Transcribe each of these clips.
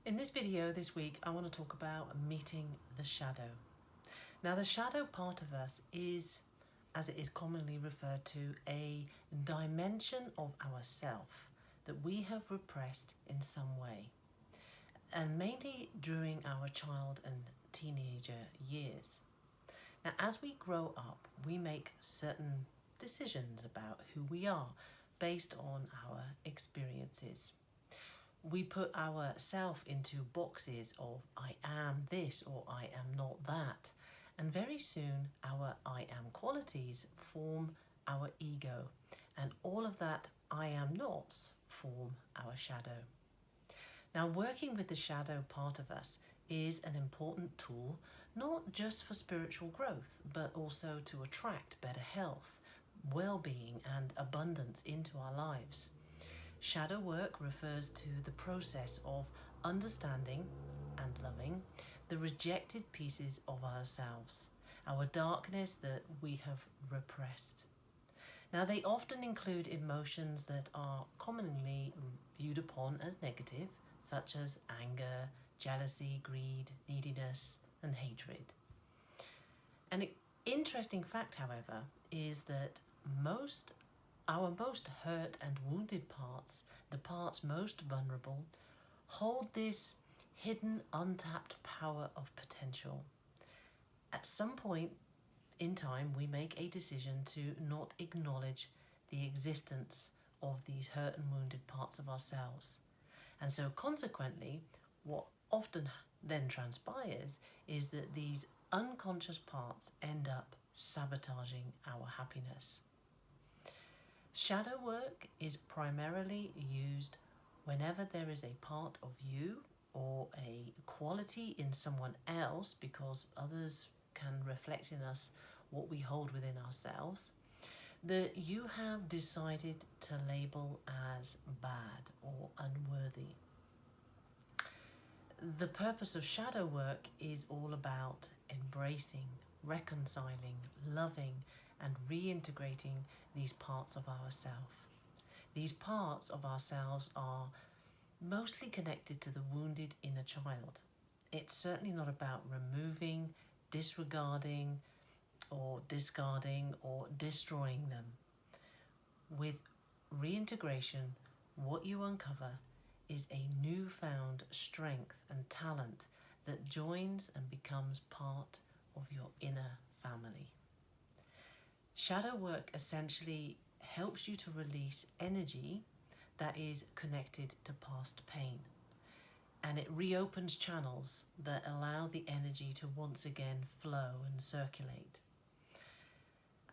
In this video this week, I want to talk about meeting the shadow. Now, the shadow part of us is, as it is commonly referred to, a dimension of ourself that we have repressed in some way, and mainly during our child and teenager years. Now, as we grow up, we make certain decisions about who we are based on our experiences. We put ourselves into boxes of I am this or I am not that, and very soon our I am qualities form our ego, and all of that I am nots form our shadow. Now, working with the shadow part of us is an important tool, not just for spiritual growth, but also to attract better health, well-being and abundance into our lives. Shadow work refers to the process of understanding and loving the rejected pieces of ourselves, our darkness that we have repressed. Now, they often include emotions that are commonly viewed upon as negative, such as anger, jealousy, greed, neediness, and hatred. An interesting fact, however, is that our most hurt and wounded parts, the parts most vulnerable, hold this hidden, untapped power of potential. At some point in time, we make a decision to not acknowledge the existence of these hurt and wounded parts of ourselves. And so consequently, what often then transpires is that these unconscious parts end up sabotaging our happiness. Shadow work is primarily used whenever there is a part of you or a quality in someone else, because others can reflect in us what we hold within ourselves, that you have decided to label as bad or unworthy. The purpose of shadow work is all about embracing, reconciling, loving, and reintegrating these parts of ourselves. These parts of ourselves are mostly connected to the wounded inner child. It's certainly not about removing, disregarding, or discarding, or destroying them. With reintegration, what you uncover is a newfound strength and talent that joins and becomes part of your inner family. Shadow work essentially helps you to release energy that is connected to past pain, and it reopens channels that allow the energy to once again flow and circulate.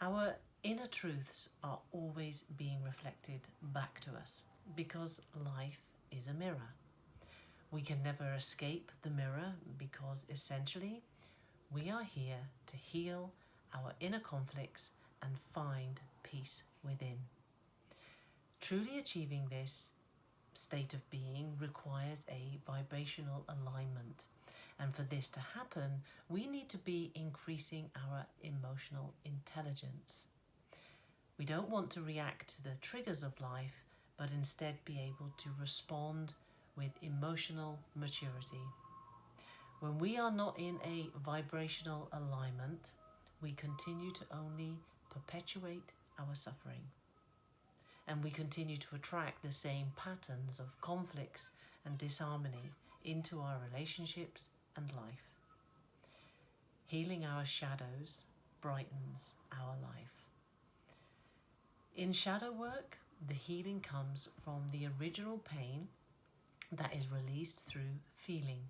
Our inner truths are always being reflected back to us because life is a mirror. We can never escape the mirror because essentially we are here to heal our inner conflicts and find peace within. Truly achieving this state of being requires a vibrational alignment, and for this to happen, we need to be increasing our emotional intelligence. We don't want to react to the triggers of life, but instead be able to respond with emotional maturity. When we are not in a vibrational alignment, we continue to only perpetuate our suffering, and we continue to attract the same patterns of conflicts and disharmony into our relationships and life. Healing our shadows brightens our life. In shadow work, the healing comes from the original pain that is released through feeling.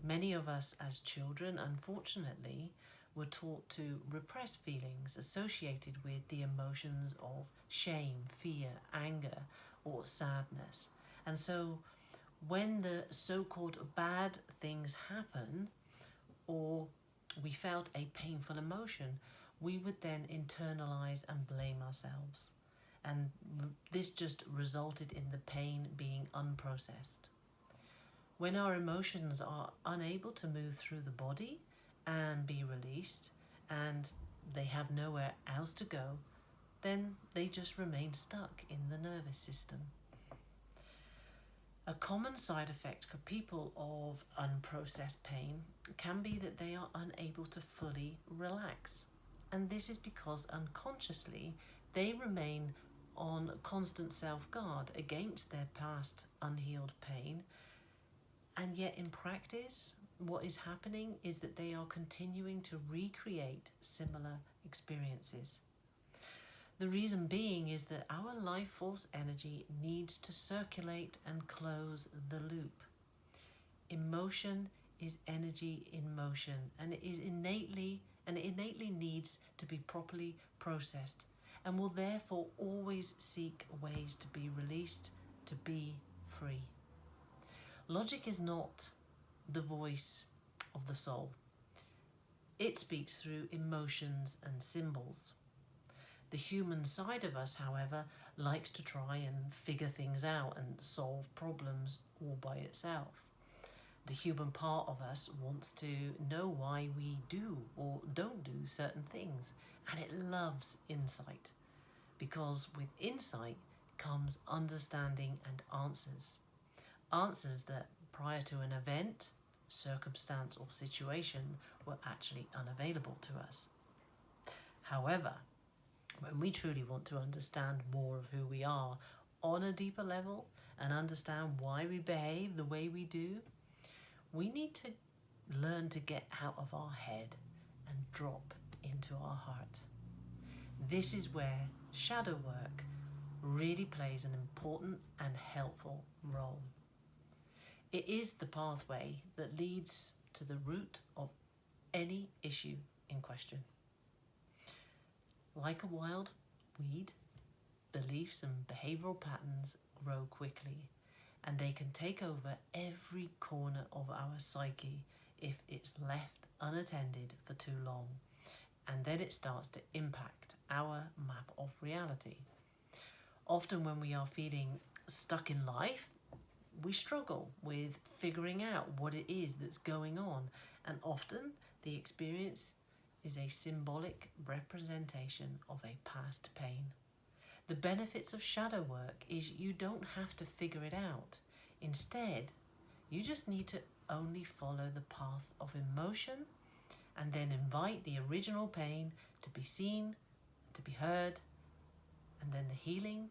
Many of us as children, unfortunately, were taught to repress feelings associated with the emotions of shame, fear, anger, or sadness. And so when the so-called bad things happen, or we felt a painful emotion, we would then internalize and blame ourselves. And this just resulted in the pain being unprocessed. When our emotions are unable to move through the body and be released, and they have nowhere else to go, then they just remain stuck in the nervous system. A common side effect for people of unprocessed pain can be that they are unable to fully relax. And this is because unconsciously they remain on constant self-guard against their past unhealed pain. And yet in practice, what is happening is that they are continuing to recreate similar experiences. The reason being is that our life force energy needs to circulate and close the loop. Emotion is energy in motion, and it innately needs to be properly processed, and will therefore always seek ways to be released, to be free. Logic is not the voice of the soul. It speaks through emotions and symbols. The human side of us, however, likes to try and figure things out and solve problems all by itself. The human part of us wants to know why we do or don't do certain things, and it loves insight, because with insight comes understanding and answers. Answers that prior to an event, circumstance or situation were actually unavailable to us. However, when we truly want to understand more of who we are on a deeper level and understand why we behave the way we do, we need to learn to get out of our head and drop into our heart. This is where shadow work really plays an important and helpful role. It is the pathway that leads to the root of any issue in question. Like a wild weed, beliefs and behavioural patterns grow quickly, and they can take over every corner of our psyche if it's left unattended for too long, and then it starts to impact our map of reality. Often when we are feeling stuck in life, we struggle with figuring out what it is that's going on, and often the experience is a symbolic representation of a past pain. The benefits of shadow work is you don't have to figure it out. Instead, you just need to only follow the path of emotion and then invite the original pain to be seen, to be heard, and then the healing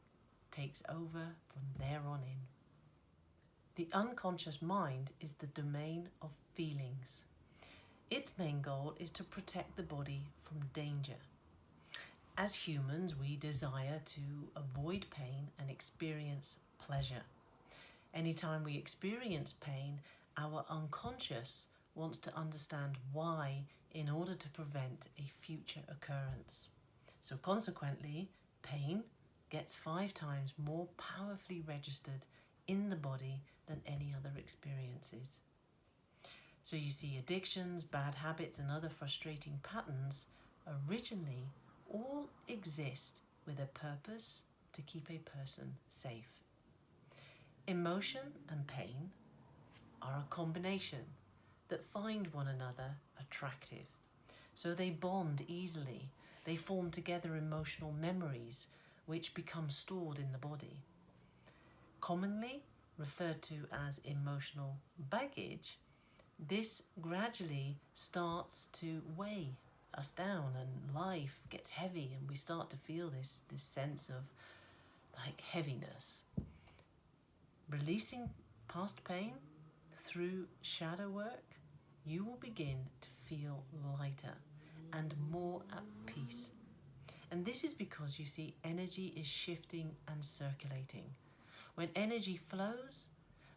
takes over from there on in. The unconscious mind is the domain of feelings. Its main goal is to protect the body from danger. As humans, we desire to avoid pain and experience pleasure. Anytime we experience pain, our unconscious wants to understand why in order to prevent a future occurrence. So consequently, pain gets 5 times more powerfully registered in the body than any other experiences. So you see, addictions, bad habits and other frustrating patterns originally all exist with a purpose to keep a person safe. Emotion and pain are a combination that find one another attractive. So they bond easily. They form together emotional memories which become stored in the body. Commonly referred to as emotional baggage, this gradually starts to weigh us down and life gets heavy and we start to feel this sense of like heaviness. Releasing past pain through shadow work, you will begin to feel lighter and more at peace. And this is because you see, energy is shifting and circulating. When energy flows,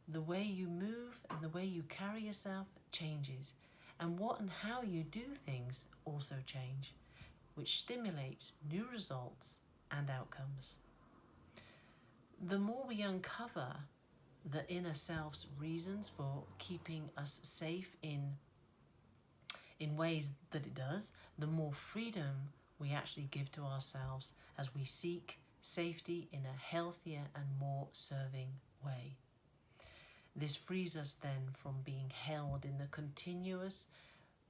the way you move and the way you carry yourself changes, and what and how you do things also change, which stimulates new results and outcomes. The more we uncover the inner self's reasons for keeping us safe in ways that it does, the more freedom we actually give to ourselves as we seek safety in a healthier and more serving way. This frees us then from being held in the continuous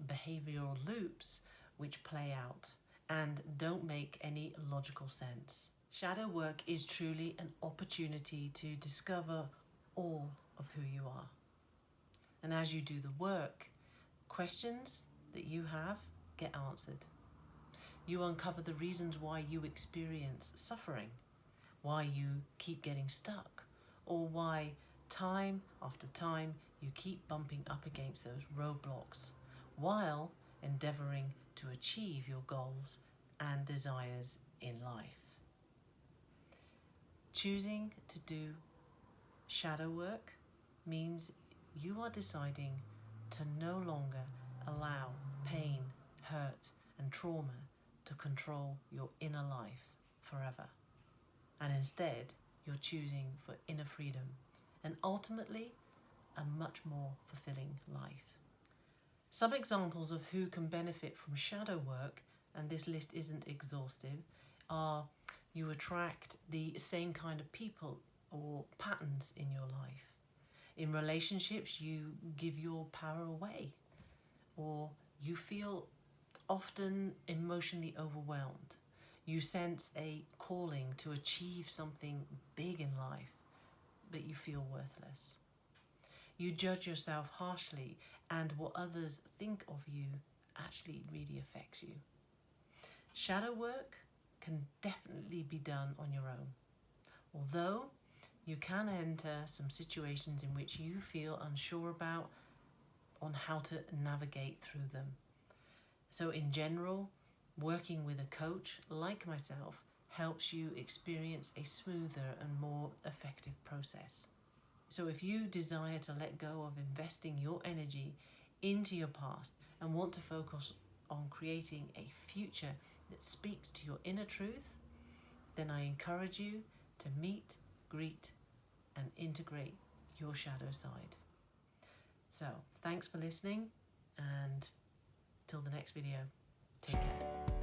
behavioral loops which play out and don't make any logical sense. Shadow work is truly an opportunity to discover all of who you are. And as you do the work, questions that you have get answered. You uncover the reasons why you experience suffering, why you keep getting stuck, or why time after time you keep bumping up against those roadblocks while endeavouring to achieve your goals and desires in life. Choosing to do shadow work means you are deciding to no longer allow pain, hurt, and trauma to control your inner life forever. And instead, you're choosing for inner freedom and ultimately a much more fulfilling life. Some examples of who can benefit from shadow work, and this list isn't exhaustive, are you attract the same kind of people or patterns in your life. In relationships, you give your power away, or you feel often emotionally overwhelmed. You sense a calling to achieve something big in life, but you feel worthless. You judge yourself harshly, and what others think of you actually really affects you. Shadow work can definitely be done on your own, although you can enter some situations in which you feel unsure about on how to navigate through them. So in general, working with a coach like myself helps you experience a smoother and more effective process. So if you desire to let go of investing your energy into your past and want to focus on creating a future that speaks to your inner truth, then I encourage you to meet, greet, and integrate your shadow side. So thanks for listening, and till the next video, take care.